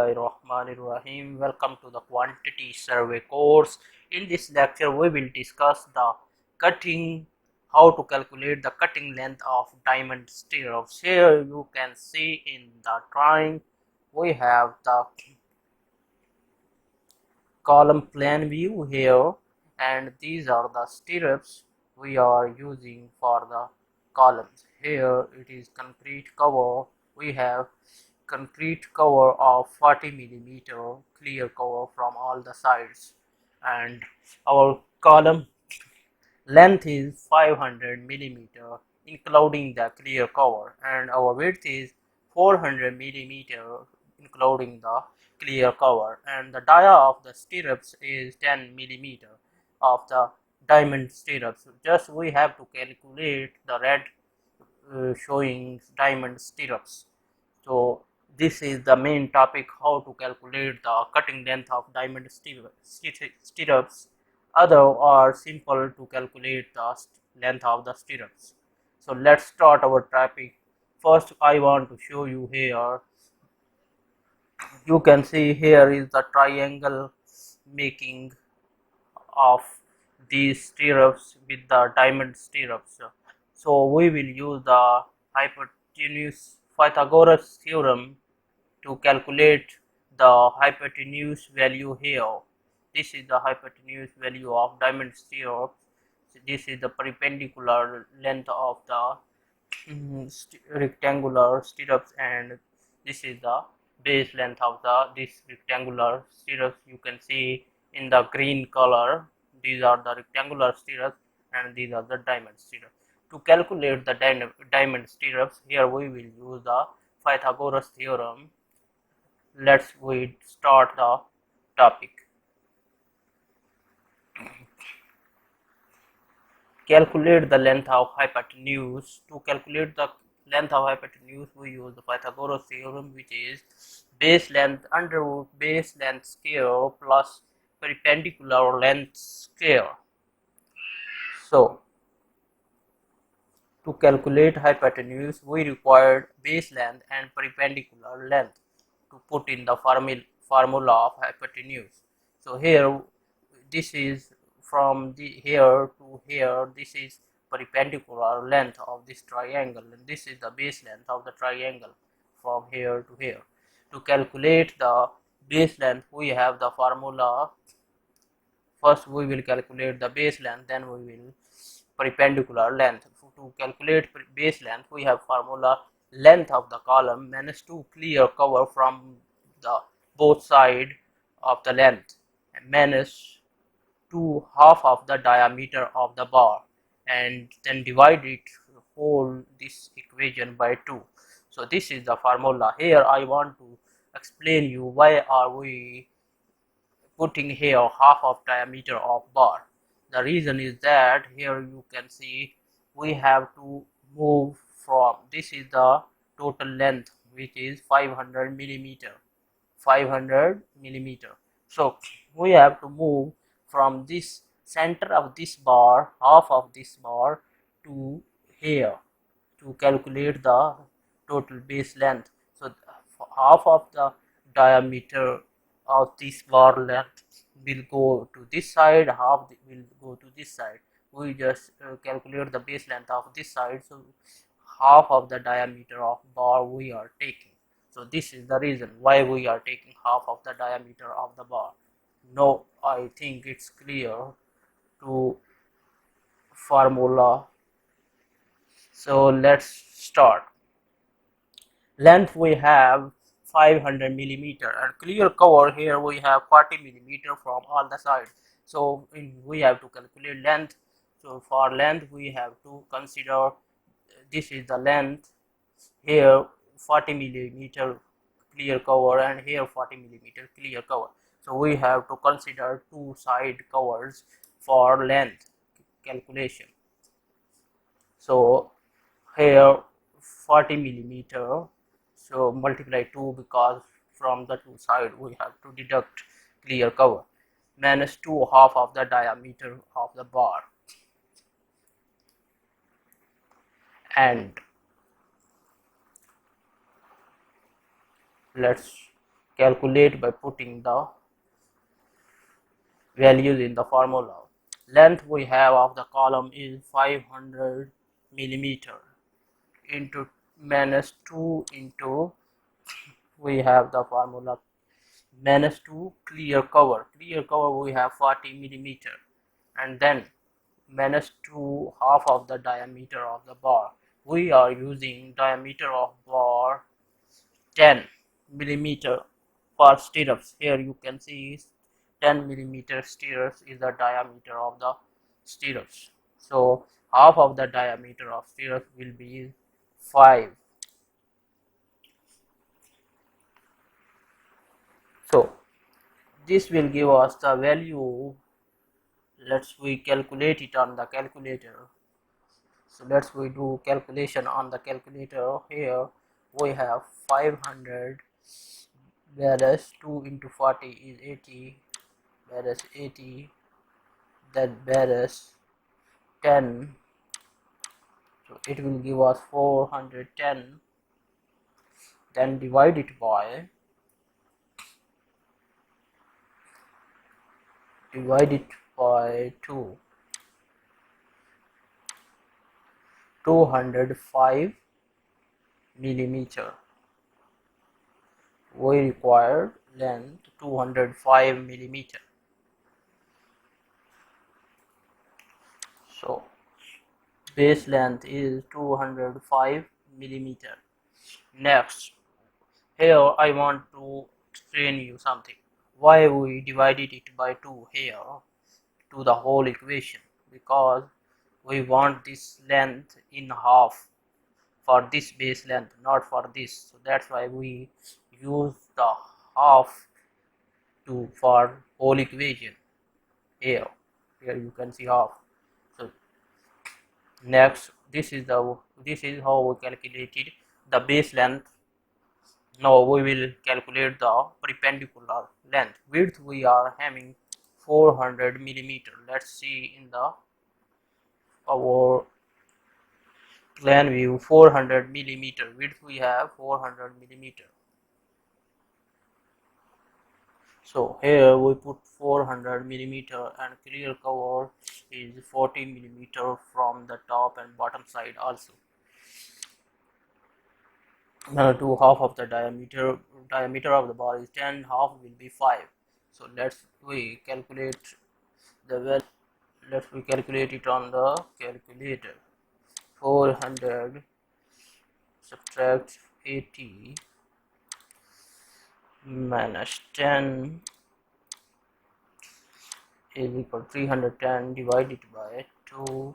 Bismillahirrahmanirrahim. Welcome to the quantity survey course. In this lecture, we will discuss the cutting, how to calculate the cutting length of diamond stirrups. Here you can see in the drawing, we have the column plan view here, and these are the stirrups we are using for the columns. Here it is concrete cover. We have concrete cover of 40 millimeter clear cover from all the sides, and our column length is 500 millimeter including the clear cover, and our width is 400 millimeter including the clear cover, and the dia of the stirrups is 10 millimeter of the diamond stirrups. Just we have to calculate the red showing diamond stirrups. So this is the main topic, how to calculate the cutting length of diamond stirrups. Other are simple to calculate the length of the stirrups. So let's start our topic. First I want to show you here. You can see here is the triangle making of these stirrups with the diamond stirrups. So we will use the hypotenuse Pythagoras theorem to calculate the hypotenuse value here. This is the hypotenuse value of diamond stirrups. This is the perpendicular length of the rectangular stirrups, and this is the base length of this rectangular stirrups. You can see in the green color, these are the rectangular stirrups and these are the diamond stirrups. To calculate the diamond stirrups, here we will use the Pythagoras theorem. Let's start the topic. Calculate the length of hypotenuse. To calculate the length of hypotenuse, we use the Pythagoras theorem, which is base length under root base length square plus perpendicular length square. So to calculate hypotenuse, we required base length and perpendicular length to put in the formula of hypotenuse. So here, this is from here to here, this is perpendicular length of this triangle, and this is the base length of the triangle from here to here. To calculate the base length, we have the formula. First we will calculate the base length, then we will perpendicular length. To calculate base length, we have formula length of the column minus 2 clear cover from the both side of the length minus 2 half of the diameter of the bar, and then divide it whole this equation by 2. So this is the formula. Here I want to explain you why are we putting here half of diameter of bar. The reason is that here you can see we have to move from, this is the total length which is 500 millimeter. So we have to move from this center of this bar, half of this bar, to here to calculate the total base length. So half of the diameter of this bar length will go to this side, half will go to this side. We just calculate the base length of this side, so half of the diameter of bar we are taking. So this is the reason why we are taking half of the diameter of the bar. Now I think it's clear to formula. So let's start. Length we have 500 millimeter, and clear cover here we have 40 millimeter from all the sides. So we have to calculate length. So for length we have to consider, this is the length, here 40 millimeter clear cover and here 40 millimeter clear cover. So we have to consider two side covers for length calculation. So here 40 millimeter, so multiply 2 because from the two side we have to deduct clear cover, minus 2 half of the diameter of the bar, and let's calculate by putting the values in the formula. Length we have of the column is 500 millimeter into minus 2 into, we have the formula minus 2 clear cover. Clear cover we have 40 millimeter, and then minus 2 half of the diameter of the bar. We are using diameter of bar 10 millimeter for stirrups. Here you can see 10 millimeter stirrups is the diameter of the stirrups. So half of the diameter of stirrups will be 5. So this will give us the value. Let's we calculate it on the calculator. So let's we do calculation on the calculator. Here we have 500, whereas 2 into 40 is 80, whereas 80, then whereas 10, so it will give us 410, then divide it by 2, 205 millimeter. We require length 205 millimeter. So base length is 205 millimeter. Next, here I want to explain you something. Why we divided it by 2 here to the whole equation? Because we want this length in half for this base length, not for this. So that's why we use the half to for whole equation. Here you can see half. So next, this is how we calculated the base length. Now we will calculate the perpendicular length. Width we are having 400 millimeter. Let's see in the our plan view. 400 millimeter width we have 400 millimeter. So here we put 400 millimeter, and clear cover is 40 millimeter from the top and bottom side also. To half of the diameter of the bar is 10, half will be 5. So let's we calculate the value. Let's we calculate it on the calculator. 400 subtract 80 minus 10 is equal to 310 divided by 2.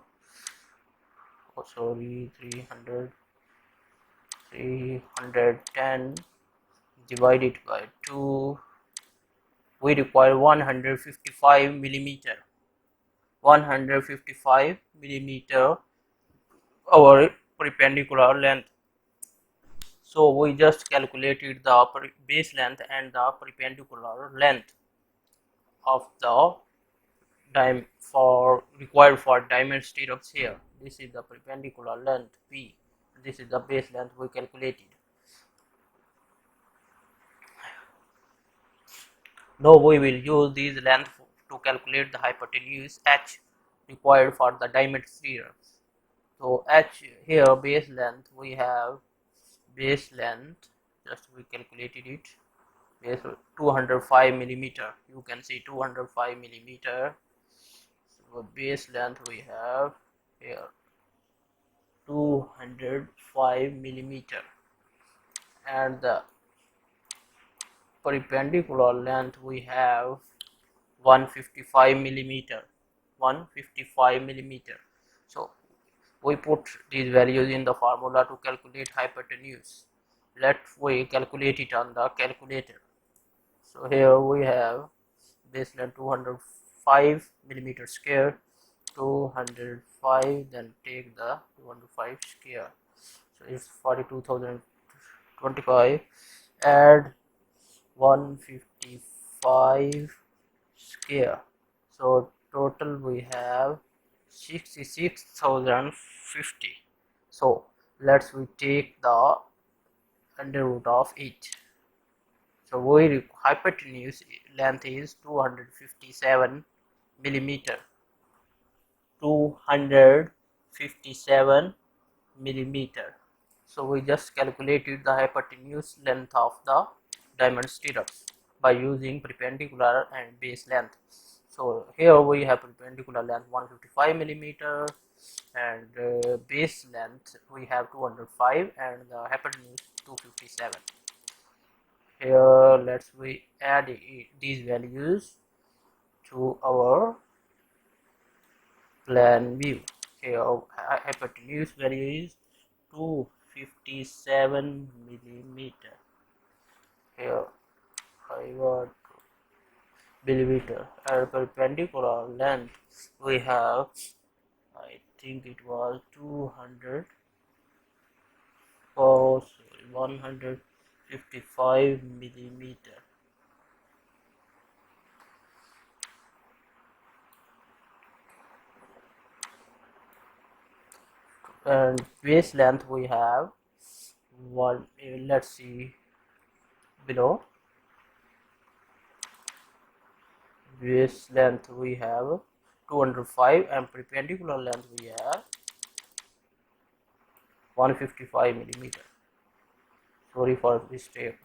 Oh, sorry, 310 divided by 2. We require 155 millimeter. 155 millimeter our perpendicular length. So we just calculated the base length and the perpendicular length of the for required for diamond stirrups. Here this is the perpendicular length P, this is the base length we calculated. Now we will use these length to calculate the hypotenuse H required for the diamond stirrups. So H here base length we have base length, just we calculated it, base 205 millimeter. You can see 205 millimeter. So base length we have here 205 millimeter, and the perpendicular length we have 155 millimeter. 155 millimeter. So we put these values in the formula to calculate hypotenuse. Let we calculate it on the calculator. So here we have base length 205 millimeter square, 205, then take the 205 square, so it's 42,025, add 155 square, so total we have 66,050. So let's we take the under root of it. So hypotenuse length is 257 millimeter. 257 millimeter. So we just calculated the hypotenuse length of the diamond stirrups by using perpendicular and base length. So here we have perpendicular length 155 millimeter and base length we have 205 and the hypotenuse 257. Here let's we add these values to our plan view. Here hypotenuse value is 257 millimeter. Here I want millimeter and perpendicular length we have, I think it was 200 or 155 millimeter. And base length we have one, let's see below. Base length we have 205 and perpendicular length we have 155 millimeter. Sorry for mistake.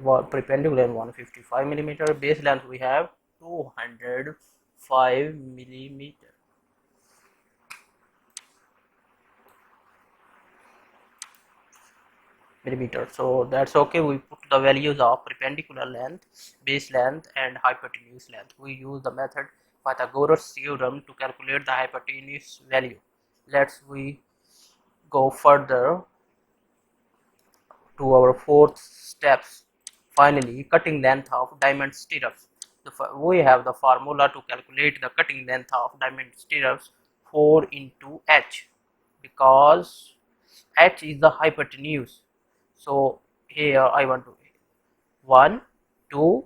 Perpendicular length 155 millimeter. Base length we have 205 millimeter. So that's okay. We put the values of perpendicular length, base length and hypotenuse length. We use the method Pythagoras theorem to calculate the hypotenuse value. Let's we go further to our fourth steps. Finally, cutting length of diamond stirrups. We have the formula to calculate the cutting length of diamond stirrups 4 into h, because h is the hypotenuse. So here I want to 1, 2,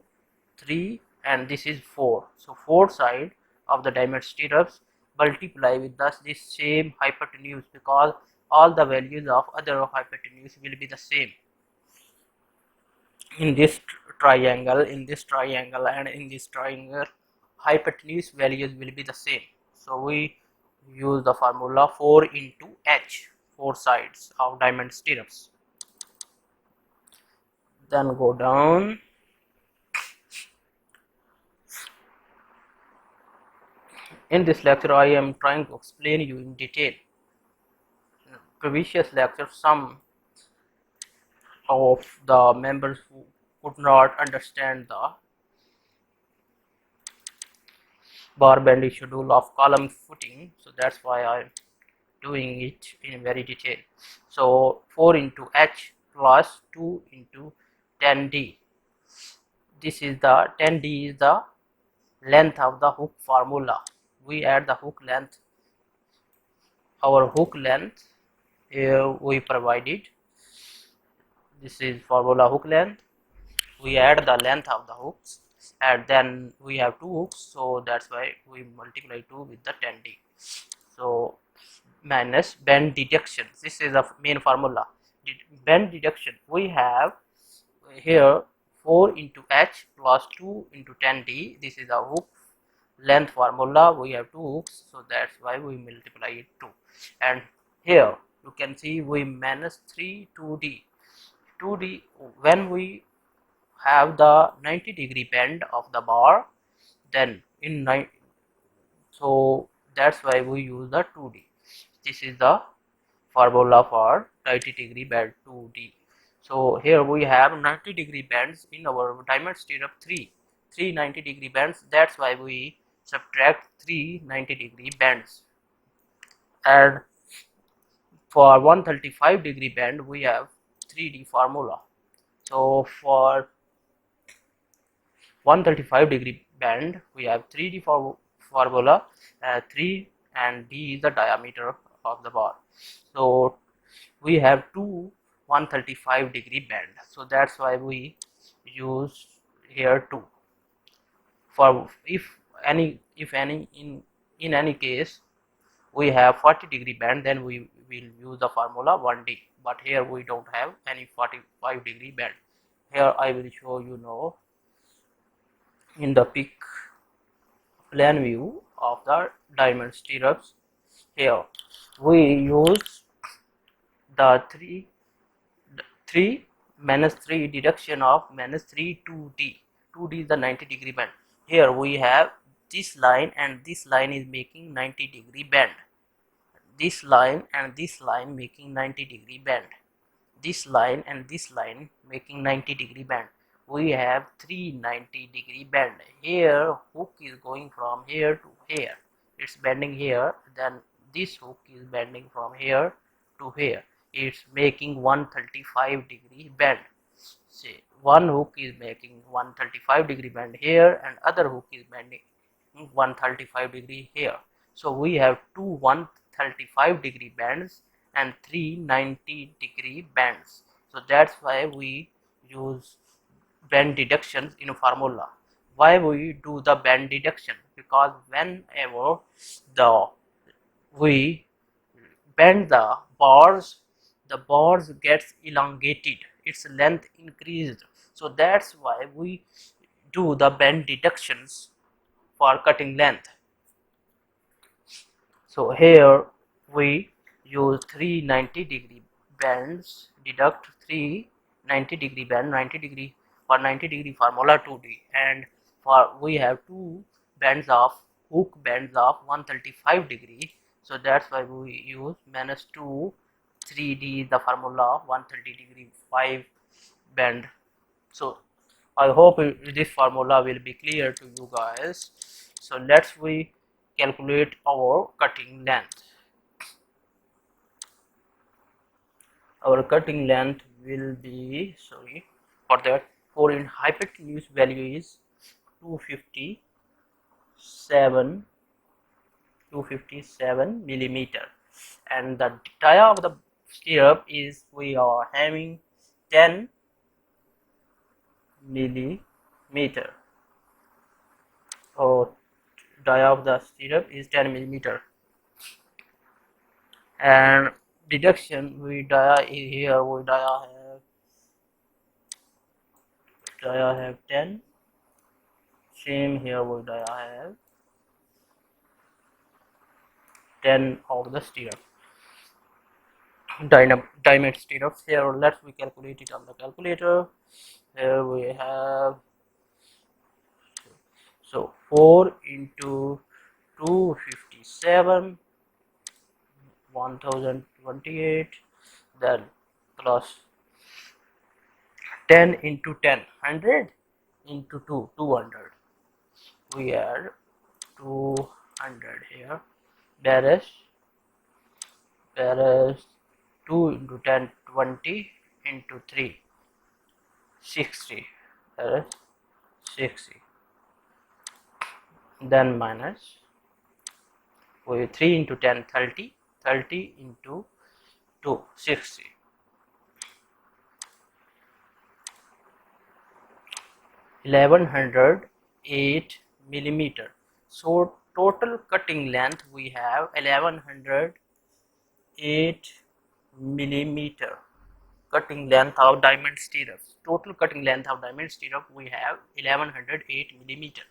3 and this is 4. So 4 side of the diamond stirrups multiply with this same hypotenuse, because all the values of other hypotenuse will be the same in this triangle, and in this triangle hypotenuse values will be the same. So we use the formula 4 into h, 4 sides of diamond stirrups. Then go down. In this lecture I am trying to explain you in detail. Previous lecture some of the members who could not understand the bar bending schedule of column footing, so that's why I'm doing it in very detail. So 4 into h plus 2 into 10d. This is the 10d is the length of the hook formula. We add the hook length, our hook length here we provided. This is formula hook length. We add the length of the hooks and then we have 2 hooks, so that's why we multiply 2 with the 10d. So minus bend deductions. This is the main formula. Bend deduction we have here 4 into h plus 2 into 10d. This is a hook length formula. We have 2 hooks, so that's why we multiply it 2. And here you can see we minus 3 2d. 2d when we have the 90-degree bend of the bar, then in 9, so that's why we use the 2d. This is the formula for 90-degree bend 2d. So here we have 90-degree bends in our diamond stirrup 3 90-degree bends. That's why we subtract 3 90-degree bends. And for 135-degree bend we have 3d formula. So for 135-degree bend we have 3d formula, 3 and d is the diameter of the bar. So we have two 135-degree bend, so that's why we use here 2. For if any in any case we have 40-degree bend, then we will use the formula 1D, but here we don't have any 45-degree bend. Here I will show you now in the peak plan view of the diamond stirrups. Here we use the 3 minus 3 deduction of minus 3 2D. 2D is the 90-degree bend. Here we have this line, and this line is making 90-degree bend. This line and this line making 90-degree bend. This line and this line making 90-degree bend. We have 390-degree bend. Here hook is going from here to here. It's bending here. Then this hook is bending from here to here. It's making 135-degree bend. See, one hook is making 135-degree bend here, and other hook is bending 135-degree here. So we have two 135-degree bends and 390-degree bends. So that's why we use bend deductions in a formula. Why we do the bend deduction? Because whenever we bend the bars gets elongated, its length increased. So that's why we do the bend deductions for cutting length. So here we use 390-degree bends, deduct 390-degree bend, 90-degree for 90-degree formula 2D, and for we have two bends of hook bends of 135-degree. So that's why we use minus 2 3D the formula 130-degree 5 bend. So I hope this formula will be clear to you guys. So let's we calculate our cutting length. Our cutting length will be, sorry for that, for in hypotenuse value is 257 millimeter, and the dia of the stirrup is we are having 10 millimeter. So dia of the stirrup is 10 millimeter, and deduction we dia is here, we dia have 10. Same here, we dia have 10 of the stirrup, diamond stirrups. Here let's we calculate it on the calculator. Here we have, so 4 into 257 1028, then plus 10 into 10 100 into 2 200. We add 200 here, whereas 2 into 10 20 into 3 60, whereas 60, then minus with 3 into 10 30, 30 into 2 60, 1108 millimeter. So total cutting length we have 1108 millimeter. Cutting length of diamond stirrups. Total cutting length of diamond stirrup we have 1108 millimeter.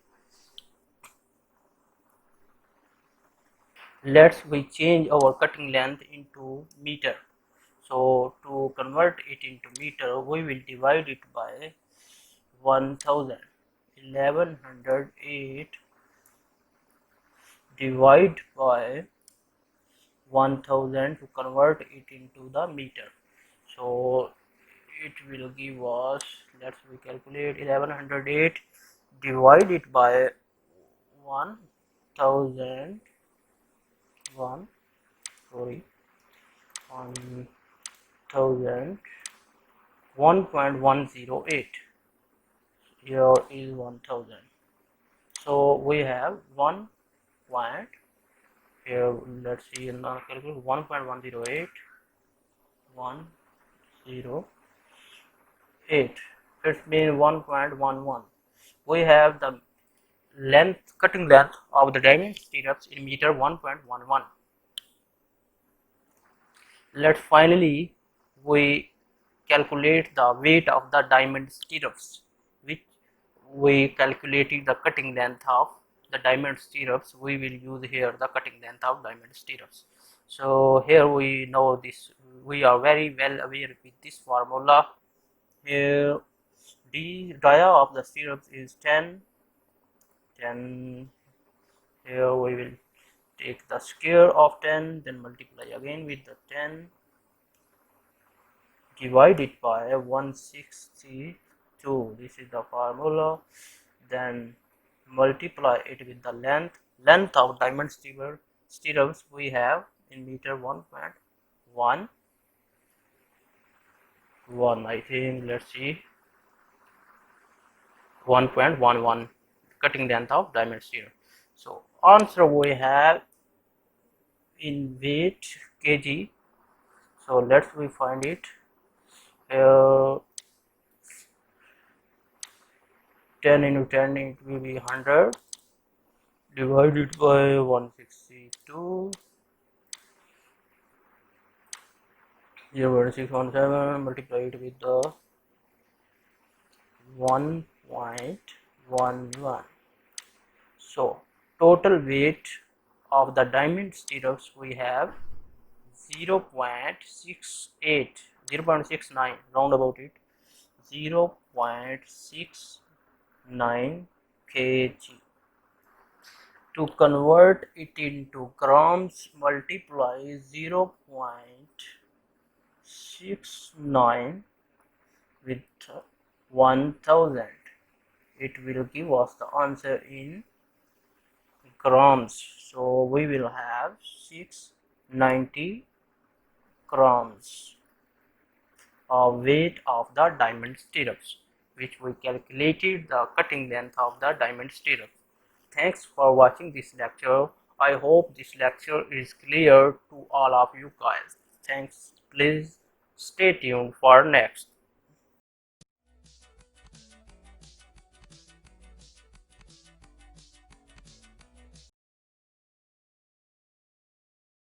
Let's we change our cutting length into meter. So to convert it into meter, we will divide it by 1000. 1108 divide by 1000 to convert it into the meter. So it will give us, let's we calculate 1108 divide it by 1000 1.108. Here is 1000. So we have 1 point here. Let's see in the calculator, 1.108 108. It means 1.11. We have the length, cutting length of the diamond stirrups in meter 1.11. Let's finally we calculate the weight of the diamond stirrups, which we calculated the cutting length of the diamond stirrups. We will use here the cutting length of diamond stirrups. So here we know this, we are very well aware with this formula. Here the dia of the stirrups is 10. Here we will take the square of 10, then multiply again with the 10, divide it by 162. This is the formula. Then multiply it with the length of diamond stirrups we have in meter 1.11. I think, let's see, 1.11 cutting length of diamond stirrup. So answer we have in weight kg. So let's we find it. 10 into 10, it will be 100, divided by 162, 0.617, multiply it with the 1.11. So total weight of the diamond stirrups we have 0.68, 0.69, round about it, 0.69 kg. To convert it into grams, multiply 0.69 with 1000. It will give us the answer in grams. So we will have 690 grams of weight of the diamond stirrups, which we calculated the cutting length of the diamond stirrup. Thanks for watching this lecture. I hope this lecture is clear to all of you guys. Thanks. Please stay tuned for next.